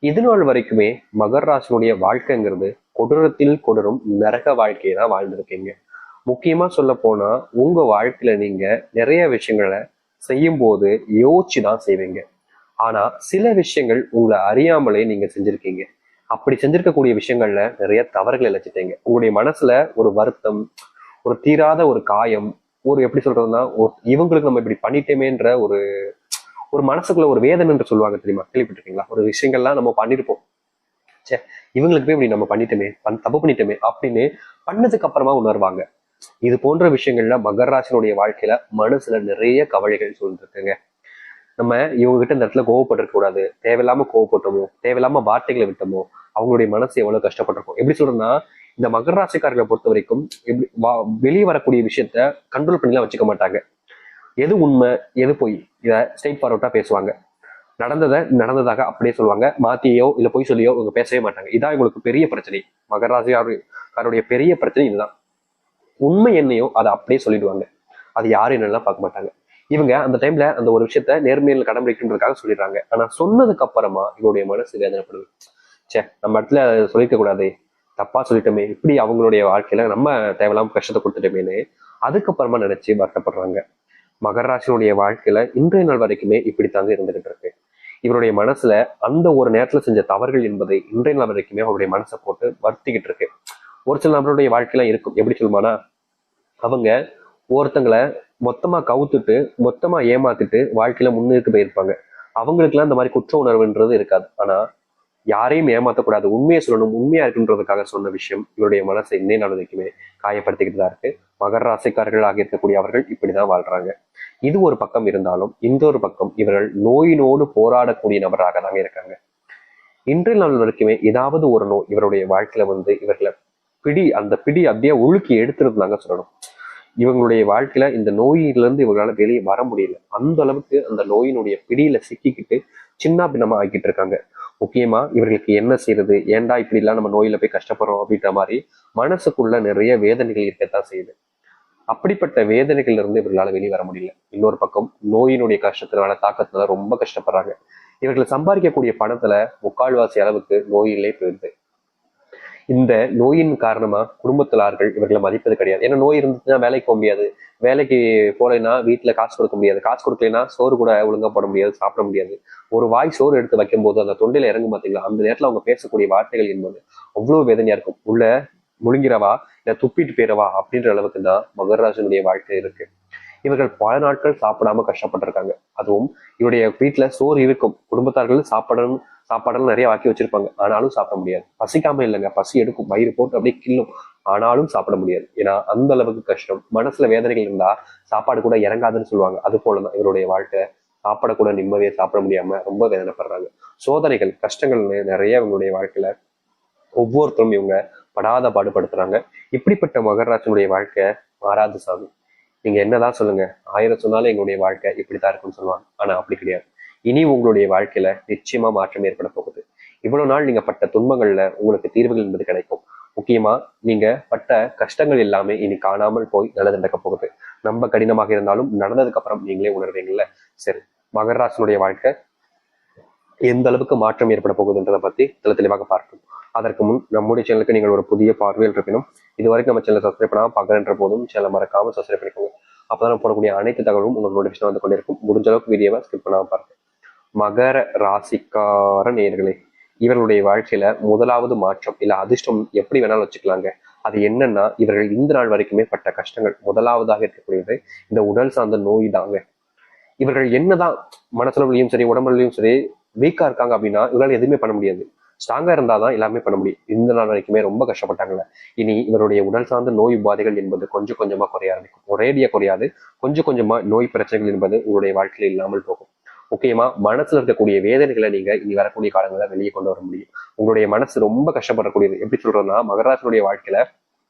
இது நாள் வரைக்குமே மகர ராசினுடைய வாழ்க்கைங்கிறது கொடூரத்தில் கொடூரம் நரக வாழ்க்கையை தான் வாழ்ந்திருக்கீங்க. முக்கியமா சொல்ல போனா உங்க வாழ்க்கையில நீங்க நிறைய விஷயங்களை செய்யும் போது யோசிச்சு தான் செய்வீங்க. ஆனா சில விஷயங்கள் உங்களை அறியாமலே நீங்க செஞ்சிருக்கீங்க. அப்படி செஞ்சிருக்கக்கூடிய விஷயங்கள்ல நிறைய தவறுகள் இழைச்சிட்டீங்க. உங்களுடைய மனசுல ஒரு வருத்தம், ஒரு தீராத ஒரு காயம், ஒரு எப்படி சொல்றதுன்னா இவங்களுக்கு நம்ம இப்படி பண்ணிட்டோமேன்ற ஒரு ஒரு மனசுக்குள்ள ஒரு வேதனை என்று சொல்லுவாங்க தெரியுமா? கேள்விப்பட்டிருக்கீங்களா? ஒரு விஷயங்கள்லாம் நம்ம பண்ணிருப்போம். சே, இவங்களுக்கு போய் இப்படி நம்ம பண்ணிட்டோமே, தப்பு பண்ணிட்டோமே அப்படின்னு பண்ணதுக்கு அப்புறமா உணர்வாங்க. இது போன்ற விஷயங்கள்ல மகர ராசினுடைய வாழ்க்கையில மனசுல நிறைய கவலைகள் சூழ்ந்திருக்குங்க. நம்ம இவங்க கிட்ட இந்த இடத்துல கோவப்பட்டிருக்க கூடாது, தேவையில்லாம கோவப்பட்டோமோ, தேவையில்லாம வார்த்தைகளை விட்டோமோ, அவங்களுடைய மனசு எவ்வளவு கஷ்டப்பட்டிருக்கும். எப்படி சொல்றேன்னா, இந்த மகர ராசிக்காரர்களை பொறுத்த வரைக்கும் எப்படி வெளியே வரக்கூடிய விஷயத்த கண்ட்ரோல் பண்ணிலாம் வச்சுக்க மாட்டாங்க. எது உண்மை எது பொய் இதை ஸ்ட்ரெயிட் ஃபார்வர்டா பேசுவாங்க. நடந்ததை நடந்ததாக அப்படியே சொல்லுவாங்க. மாத்தியோ இல்ல பொய் சொல்லியோ இவங்க பேசவே மாட்டாங்க. இதான் இவங்களுக்கு பெரிய பிரச்சனை. மகர ராசிக்காரருடைய பெரிய பிரச்சனை இதுதான். உண்மை என்னையோ அதை அப்படியே சொல்லிடுவாங்க. அது யாரும் என்னெல்லாம் பார்க்க மாட்டாங்க. இவங்க அந்த டைம்ல அந்த ஒரு விஷயத்த நேர்மையில் கடைபிடிக்கின்றதுக்காக சொல்லிடுறாங்க. ஆனா சொன்னதுக்கு அப்புறமா இவருடைய மனசு வேதனைப்படுது. சே, நம்ம இடத்துல சொல்லிக்க கூடாது, தப்பா சொல்லிட்டோமே, இப்படி அவங்களுடைய வாழ்க்கையில நம்ம தேவையில்லாம கஷ்டத்தை கொடுத்துட்டோமேன்னு அதுக்கப்புறமா நினைச்சு வருத்தப்படுறாங்க. மகர ராசினுடைய வாழ்க்கையில இன்றைய நாள் வரைக்குமே இப்படித்தாங்க இருந்துகிட்டு இருக்கு. இவருடைய மனசுல அந்த ஒரு நேரத்துல செஞ்ச தவறுகள் என்பதை இன்றைய நாள் வரைக்குமே அவருடைய மனசை போட்டு வருத்திக்கிட்டு இருக்கு. ஒரு சில நபருடைய வாழ்க்கையில இருக்கும். எப்படி சொல்லுமானா, அவங்க ஒருத்தங்களை மொத்தமா கவுத்துட்டு மொத்தமா ஏமாத்திட்டு வாழ்க்கையில முன்னுக்கு போயிருப்பாங்க. அவங்களுக்கு எல்லாம் இந்த மாதிரி குற்ற உணர்வுன்றது இருக்காது. ஆனா யாரையும் ஏமாத்தக்கூடாது, உண்மையை சொல்லணும், உண்மையா இருக்குன்றதுக்காக சொன்ன விஷயம் இவருடைய மனசை இன்னை நாள் வரைக்குமே காயப்படுத்திக்கிட்டு தான் இருக்கு. மகர ராசிக்காரர்களாக இருக்கக்கூடிய அவர்கள் இப்படிதான் வாழ்றாங்க. இது ஒரு பக்கம் இருந்தாலும் இந்த ஒரு பக்கம் இவர்கள் நோயினோடு போராடக்கூடிய நபராக தாங்க இருக்காங்க. இன்றைய நாள் வரைக்குமே ஏதாவது ஒரு நோய் இவருடைய வாழ்க்கையில இவர்களை அந்த பிடி அப்படியே உழுக்கி எடுத்துருந்தாங்க சொல்லணும். இவங்களுடைய வாழ்க்கையில இந்த நோயிலிருந்து இவங்களால வெளியே வர முடியல. அந்த அளவுக்கு அந்த நோயினுடைய பிடியில சிக்கிக்கிட்டு சின்ன பின்னமா ஆக்கிட்டு இருக்காங்க. முக்கியமா இவர்களுக்கு என்ன செய்யறது, ஏன்டா இப்படி எல்லாம் நம்ம நோயில போய் கஷ்டப்படுறோம் அப்படின்ற மாதிரி மனசுக்குள்ள நிறைய வேதனைகள் இருக்கத்தான் செய்யுது. அப்படிப்பட்ட வேதனைகள் இருந்து இவர்களால வெளியே வர முடியல. இன்னொரு பக்கம் நோயினுடைய கஷ்டத்தினால தாக்கத்தினால ரொம்ப கஷ்டப்படுறாங்க. இவர்கள் சம்பாதிக்கக்கூடிய பணத்துல முக்கால்வாசி அளவுக்கு நோயிலே போயிடுது. இந்த நோயின் காரணமா குடும்பத்தில் ஆட்கள் இவர்களை மதிப்பது கிடையாது. ஏன்னா நோய் இருந்துச்சுன்னா வேலைக்கு போக முடியாது, வேலைக்கு போலைன்னா வீட்டுல காசு கொடுக்க முடியாது, காசு கொடுக்கலைன்னா சோறு கூட ஒழுங்கா போட முடியாது, சாப்பிட முடியாது. ஒரு வாய் சோறு எடுத்து வைக்கும் போது அந்த தொண்டையில இறங்கும் பாத்தீங்களா, அந்த நேரத்துல அவங்க பேசக்கூடிய வார்த்தைகள் என்பது அவ்வளவு வேதனையா இருக்கும். உள்ள முழுங்கிறவா இல்ல துப்பிட்டு போயிடவா அப்படின்ற அளவுக்கு தான் மகராஜனுடைய வாழ்க்கை இருக்கு. இவர்கள் பல நாட்கள் சாப்பிடாம கஷ்டப்பட்டிருக்காங்க. அதுவும் இவருடைய வீட்டுல சோறு இருக்கும், குடும்பத்தார்கள் சாப்பாடெல்லாம் நிறைய ஆக்கி வச்சிருப்பாங்க, ஆனாலும் சாப்பிட முடியாது. பசிக்காம இல்லைங்க, பசி எடுக்கும், வயிறு போட்டு அப்படியே கிள்ளும், ஆனாலும் சாப்பிட முடியாது. ஏன்னா அந்த அளவுக்கு கஷ்டம். மனசுல வேதனைகள் இருந்தா சாப்பாடு கூட இறங்காதுன்னு சொல்லுவாங்க. அது போலதான் இவருடைய வாழ்க்கை. சாப்பாட கூட நிம்மதியை சாப்பிட முடியாம ரொம்ப வேதனைப்படுறாங்க. சோதனைகள் கஷ்டங்கள்னு நிறைய இவங்களுடைய வாழ்க்கையில ஒவ்வொருத்தரும் இவங்க படாத பாடுபடுத்துறாங்க. இப்படிப்பட்ட மகராஜனுடைய வாழ்க்கை மாறாது சாமி. நீங்க என்னதான் சொல்லுங்க, 1000 சொன்னாலும் எங்களுடைய வாழ்க்கை இப்படித்தான் இருக்குன்னு சொல்லுவாங்க. ஆனா அப்படி கிடையாது. இனி உங்களுடைய வாழ்க்கையில நிச்சயமா மாற்றம் ஏற்பட போகுது. இவ்வளவு நாள் நீங்க பட்ட துன்பங்கள்ல உங்களுக்கு தீர்வுகள் என்பது கிடைக்கும். முக்கியமா நீங்க பட்ட கஷ்டங்கள் எல்லாமே இனி காணாமல் போய் நல்லது நடக்க போகுது. ரொம்ப கடினமாக இருந்தாலும் நடந்ததுக்கு அப்புறம் நீங்களே உணர்வீங்கல்ல. சரி, மகராசனுடைய வாழ்க்கை எந்த அளவுக்கு மாற்றம் ஏற்பட போகுதுன்றதை பத்தி தெளிவாக பார்ப்போம். அதற்கு முன் நம்முடைய சேனலுக்கு நீங்கள் ஒரு புதிய பார்வையில் இருப்பினும் இதுவரைக்கும் நம்ம சேனல் சப்ஸ்கிரைப் பண்ணாமல் பார்க்குறன்ற போதும் சேனல் மறக்காம சப்ஸ்கிரைப் பண்ணிக்கோங்க. அப்பதான் நம்ம போடக்கூடிய அனைத்து தகவலும் உங்களுக்கு நோட்டிஃபிகேஷன் வந்து கொண்டிருக்கும். முடிஞ்ச அளவுக்கு வீடியோவை ஸ்கிப் பண்ணாமல் பாருங்க. மகர ராசிக்கார நேயர்களே, இவர்களுடைய வாழ்க்கையில முதலாவது மாற்றம் இல்ல அதிர்ஷ்டம் எப்படி வேணாலும் வச்சுக்கலாங்க. அது என்னன்னா, இவர்கள் இந்த நாள் வரைக்குமே பட்ட கஷ்டங்கள். முதலாவதாக இருக்கக்கூடியது இந்த உடல் சார்ந்த நோய் தாங்க. இவர்கள் என்னதான் மனசுலயும் சரி உடம்புலையும் சரி வீக்கா இருக்காங்க அப்படின்னா இவரால் எதுவுமே பண்ண முடியாது. ஸ்ட்ராங்கா இருந்தாதான் எல்லாமே பண்ண முடியும். இந்த நாள் வரைக்குமே ரொம்ப கஷ்டப்பட்டாங்கல்ல. இனி இவருடைய உடல் சார்ந்த நோய் உபாதைகள் என்பது கொஞ்சம் கொஞ்சமா குறைய ஆரம்பிக்கும். ஒரேடியா குறையாது, கொஞ்சம் கொஞ்சமா நோய் பிரச்சனைகள் என்பது உங்களுடைய வாழ்க்கையில இல்லாமல் போகும். முக்கியமா மனசுல இருக்கக்கூடிய வேதனைகளை நீங்க இனி வரக்கூடிய காலங்களை வெளியே கொண்டு வர முடியும். உங்களுடைய மனசு ரொம்ப கஷ்டப்படக்கூடியது. எப்படி சொல்றோம்னா, மகராசனுடைய வாழ்க்கையில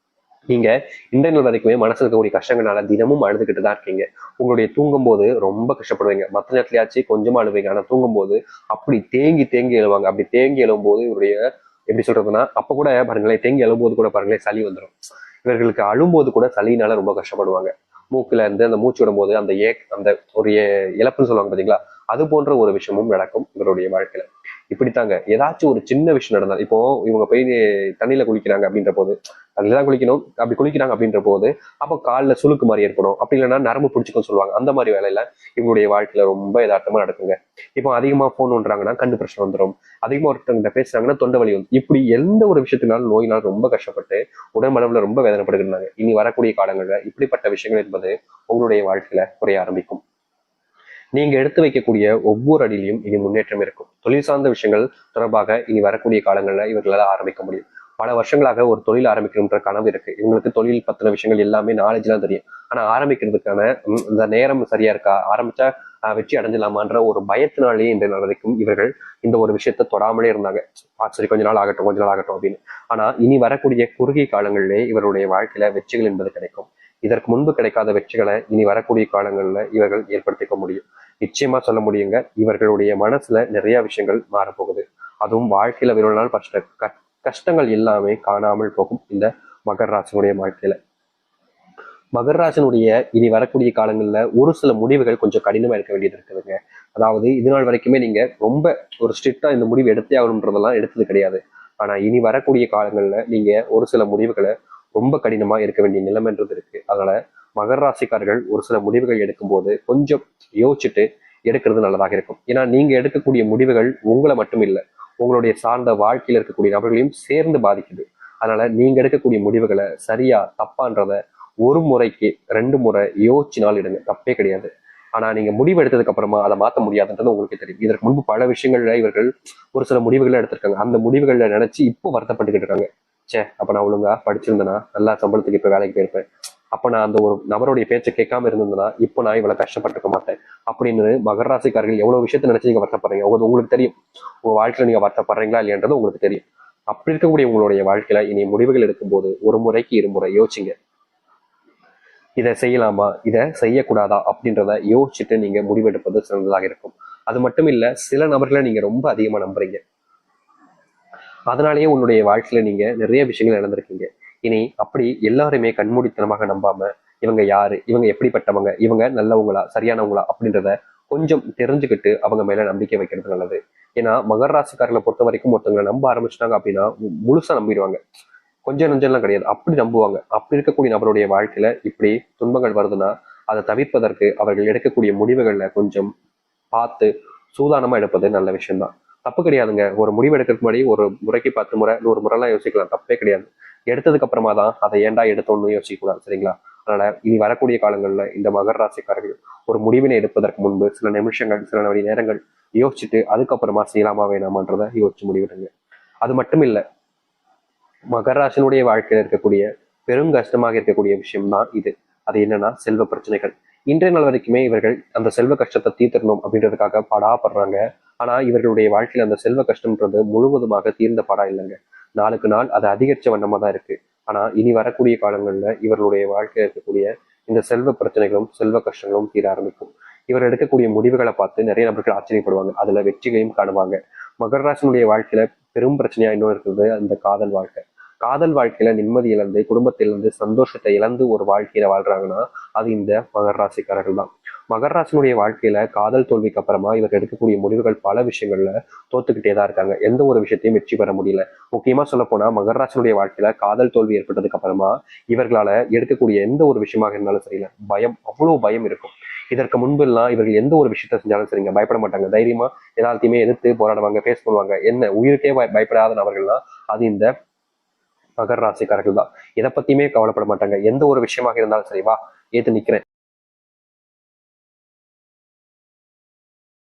நீங்க இன்றைய நாள் வரைக்குமே மனசுல இருக்கக்கூடிய கஷ்டங்களால தினமும் அழுதுகிட்டு தான் இருக்கீங்க. உங்களுடைய தூங்கும் போது ரொம்ப கஷ்டப்படுவீங்க. மற்ற நேரத்துலயாச்சும் கொஞ்சமா அழுவீங்க. ஆனா தூங்கும் போது அப்படி தேங்கி தேங்கி எழுவாங்க. அப்படி தேங்கி எழுவும் போது இவருடைய எப்படி சொல்றதுன்னா, அப்ப கூட பாருங்களேன், தேங்கி எழும்போது கூட பாருங்களேன் சளி வந்துடும். இவர்களுக்கு அழும்போது கூட சளினால ரொம்ப கஷ்டப்படுவாங்க. மூக்குல இருந்து அந்த மூச்சு விடும்போது அந்த ஒரு இழப்புன்னு சொல்லுவாங்க பாத்தீங்களா, அது போன்ற ஒரு விஷயமும் நடக்கும் இவருடைய வாழ்க்கையில. இப்படித்தாங்க ஏதாச்சும் ஒரு சின்ன விஷயம் நடந்தால், இப்போ இவங்க போய் தண்ணியில குளிக்கிறாங்க அப்படின்ற போது, தண்ணியில தான் குளிக்கணும், அப்படி குளிக்கிறாங்க அப்படின்ற போது அப்போ காலில் சுளுக்கு மாதிரி ஏற்படும், அப்படி இல்லைன்னா நரம்பு பிடிச்சிக்கும் சொல்லுவாங்க. அந்த மாதிரி வேலையில இவங்களுடைய வாழ்க்கையில ரொம்ப யதார்த்தமா நடக்குங்க. இப்போ அதிகமா போன் பண்றாங்கன்னா கண்டு பிரச்சனை வந்துடும், அதிகமா ஒருத்தவங்க பேசுறாங்கன்னா தொண்டை வலி வந்து, இப்படி எந்த ஒரு விஷயத்தினாலும் நோயினால் ரொம்ப கஷ்டப்பட்டு உடம்பளவுல ரொம்ப வேதனைப்படுகிறாங்க. இனி வரக்கூடிய காலங்கள்ல இப்படிப்பட்ட விஷயங்கள் என்பது உங்களுடைய வாழ்க்கையில குறைய ஆரம்பிக்கும். நீங்க எடுத்து வைக்கக்கூடிய ஒவ்வொரு அடியிலையும் இனி முன்னேற்றம் இருக்கும். தொழில் சார்ந்த விஷயங்கள் தொடர்பாக இனி வரக்கூடிய காலங்களில் இவர்களால் ஆரம்பிக்க முடியும். பல வருஷங்களாக ஒரு தொழில் ஆரம்பிக்கணுன்ற கனவு இருக்கு. இவங்களுக்கு தொழில் பத்தின விஷயங்கள் எல்லாமே நாலேஜ் எல்லாம் தெரியும். ஆனா ஆரம்பிக்கிறதுக்கான இந்த நேரம் சரியா இருக்கா, ஆரம்பிச்சா வெற்றி அடைஞ்சலாமான்ற ஒரு பயத்தினாலேயே இந்த நாள் வரைக்கும் இவர்கள் இந்த ஒரு விஷயத்த தொடாமலே இருந்தாங்க. சரி கொஞ்ச நாள் ஆகட்டும், கொஞ்ச நாள் ஆகட்டும் அப்படின்னு. ஆனா இனி வரக்கூடிய குறுகிய காலங்களிலே இவருடைய வாழ்க்கையில வெற்றிகள் என்பது கிடைக்கும். இதற்கு முன்பு கிடைக்காத வெற்றிகளை இனி வரக்கூடிய காலங்களில் இவர்கள் ஏற்படுத்திக்க முடியும். நிச்சயமா சொல்ல முடியுங்க, இவர்களுடைய மனசுல நிறைய விஷயங்கள் மாறப்போகுது. அதுவும் வாழ்க்கையில இவ்வளவு நாள் கஷ்டங்கள் எல்லாமே காணாமல் போகும் இந்த மகர ராசினுடைய வாழ்க்கையில. மகர ராசினுடைய இனி வரக்கூடிய காலங்கள்ல ஒரு சில முடிவுகள் கொஞ்சம் கடினமா இருக்க வேண்டியது இருக்குதுங்க. அதாவது இது நாள் வரைக்குமே நீங்க ரொம்ப ஒரு ஸ்ட்ரிக்டா இந்த முடிவு எடுத்தே ஆகணுன்றதெல்லாம் எடுத்தது கிடையாது. ஆனா இனி வரக்கூடிய காலங்கள்ல நீங்க ஒரு சில முடிவுகளை ரொம்ப கடினமா இருக்க வேண்டிய நிலைமைன்றது இருக்கு. அதனால மகர ராசிக்காரர்கள் ஒரு சில முடிவுகள் எடுக்கும்போது கொஞ்சம் யோசிச்சுட்டு எடுக்கிறது நல்லதாக இருக்கும். ஏன்னா நீங்க எடுக்கக்கூடிய முடிவுகள் உங்களை மட்டும் இல்லை, உங்களுடைய சார்ந்த வாழ்க்கையில் இருக்கக்கூடிய நபர்களையும் சேர்ந்து பாதிக்குது. அதனால நீங்க எடுக்கக்கூடிய முடிவுகளை சரியா தப்பான்றத ஒரு முறைக்கு 2 முறை யோசிச்சுனால் எடுங்க, தப்பே கிடையாது. ஆனா நீங்க முடிவு எடுத்ததுக்கு அப்புறமா அதை மாற்ற முடியாதுன்றது உங்களுக்கு தெரியும். இதற்கு முன்பு பல விஷயங்கள்ல இவர்கள் ஒரு சில முடிவுகளை எடுத்திருக்காங்க. அந்த முடிவுகளை நினைச்சு இப்போ வருத்தப்பட்டுக்கிட்டு இருக்காங்க. சே, அப்ப நான் ஒழுங்கா படிச்சிருந்தேன்னா நல்லா சம்பளத்துக்கு இப்ப வேலைக்கு போயிருப்பேன், அப்ப நான் அந்த ஒரு நபருடைய பேச்சை கேட்காம இருந்ததுன்னா இப்போ நான் இவ்வளவு கஷ்டப்பட்டிருக்க மாட்டேன் அப்படின்னு மகர ராசிக்காரர்கள் எவ்வளவு விஷயத்த நினைச்சு நீங்க வருத்தப்படுறீங்க உங்களுக்கு தெரியும். உங்க வாழ்க்கையில நீங்க வருத்தப்படுறீங்களா இல்லையன்றது உங்களுக்கு தெரியும். அப்படி இருக்கக்கூடிய உங்களுடைய வாழ்க்கையில இனி முடிவுகள் எடுக்கும்போது ஒரு முறைக்கு 2 முறை யோசிங்க. இதை செய்யலாமா, இதை செய்யக்கூடாதா அப்படின்றத யோசிச்சுட்டு நீங்க முடிவெடுப்பது சிறந்ததாக இருக்கும். அது மட்டும் இல்ல, சில நபர்களை நீங்க ரொம்ப அதிகமா நம்புறீங்க, அதனாலேயே உன்னுடைய வாழ்க்கையில நீங்க நிறைய விஷயங்கள் இழந்திருக்கீங்க. இனி அப்படி எல்லாருமே கண்மூடித்தனமாக நம்பாம இவங்க யாரு, இவங்க எப்படிப்பட்டவங்க, இவங்க நல்லவங்களா சரியானவங்களா அப்படின்றத கொஞ்சம் தெரிஞ்சுக்கிட்டு அவங்க மேல நம்பிக்கை வைக்கிறது நல்லது. ஏன்னா மகர ராசிக்காரர்களை பொறுத்த வரைக்கும் ஒருத்தவங்களை நம்ப ஆரம்பிச்சிட்டாங்க அப்படின்னா முழுசா நம்பிடுவாங்க. கொஞ்சம் நஞ்சம்லாம் கிடையாது, அப்படி நம்புவாங்க. அப்படி இருக்கக்கூடிய நபருடைய வாழ்க்கையில இப்படி துன்பங்கள் வருதுன்னா அதை தவிர்ப்பதற்கு அவர்கள் எடுக்கக்கூடிய முடிவுகள்ல கொஞ்சம் பார்த்து சூதானமா எடுப்பது நல்ல விஷயம்தான். தப்பு கிடையாதுங்க. ஒரு முடிவு எடுக்கிறதுக்கு முன்னாடி ஒரு முறைக்கு 10 முறை 100 முறைலாம் யோசிக்கலாம், தப்பே கிடையாது. எடுத்ததுக்கு அப்புறமா தான் அதை ஏன்டா எடுத்தோன்னு யோசிக்க கூடாது, சரிங்களா? அதனால இனி வரக்கூடிய காலங்கள்ல இந்த மகர ராசிக்காரர்கள் ஒரு முடிவினை எடுப்பதற்கு முன்பு சில நிமிஷங்கள் சில மணி நேரங்கள் யோசிச்சுட்டு அதுக்கப்புறமா செய்யலாமா வேணாமான்றதை யோசிச்சு முடிவிடுங்க. அது மட்டும் இல்ல, மகர ராசினுடைய வாழ்க்கையில இருக்கக்கூடிய பெரும் கஷ்டமாக இருக்கக்கூடிய விஷயம் தான் இது. அது என்னன்னா செல்வ பிரச்சனைகள். இன்றைய நாள் வரைக்குமே இவர்கள் அந்த செல்வ கஷ்டத்தை தீர்த்தரணும் அப்படின்றதுக்காக படாப்படுறாங்க. ஆனா இவர்களுடைய வாழ்க்கையில அந்த செல்வ கஷ்டம்ன்றது முழுவதுமாக தீர்ந்த பாடா இல்லைங்க. நாளுக்கு நாள் அது அதிகரிச்ச வண்ணமா தான் இருக்கு. ஆனா இனி வரக்கூடிய காலங்கள்ல இவர்களுடைய வாழ்க்கையில இருக்கக்கூடிய இந்த செல்வ பிரச்சனைகளும் செல்வ கஷ்டங்களும் தீர ஆரம்பிக்கும். இவர் எடுக்கக்கூடிய முடிவுகளை பார்த்து நிறைய நபர்கள் ஆச்சரியப்படுவாங்க, அதுல வெற்றிகளையும் காணுவாங்க. மகர ராசினுடைய வாழ்க்கையில பெரும் பிரச்சனையா இன்னும் இருக்குது அந்த காதல் வாழ்க்கை. காதல் வாழ்க்கையில நிம்மதி இழந்து குடும்பத்திலிருந்து சந்தோஷத்தை இழந்து ஒரு வாழ்க்கையில வாழ்றாங்கன்னா அது இந்த மகர ராசிக்காரர்கள் தான். மகர ராசினுடைய வாழ்க்கையில காதல் தோல்விக்கு அப்புறமா இவர் எடுக்கக்கூடிய முடிவுகள் பல விஷயங்கள்ல தோத்துக்கிட்டே தான் இருக்காங்க. எந்த ஒரு விஷயத்தையும் வெற்றி பெற முடியல. முக்கியமா சொல்ல போனா மகர ராசினுடைய வாழ்க்கையில காதல் தோல்வி ஏற்பட்டதுக்கு அப்புறமா இவர்களால எடுக்கக்கூடிய எந்த ஒரு விஷயமாக இருந்தாலும் சரியில்லை, பயம், அவ்வளவு பயம் இருக்கும். இதற்கு முன்பு எல்லாம் இவர்கள் எந்த ஒரு விஷயத்த செஞ்சாலும் சரிங்க பயப்பட மாட்டாங்க, தைரியமா எல்லாத்தையுமே எதிர்த்து போராடுவாங்க, பேஸ் பண்ணுவாங்க. என்ன உயிருக்கே பயப்படாத நபர்கள்லாம் அது இந்த மகர ராசிக்காரர்கள் தான். இதை பத்தியுமே கவலைப்பட மாட்டாங்க. எந்த ஒரு விஷயமாக இருந்தாலும் சரி, வா ஏத்து நிக்கிறேன்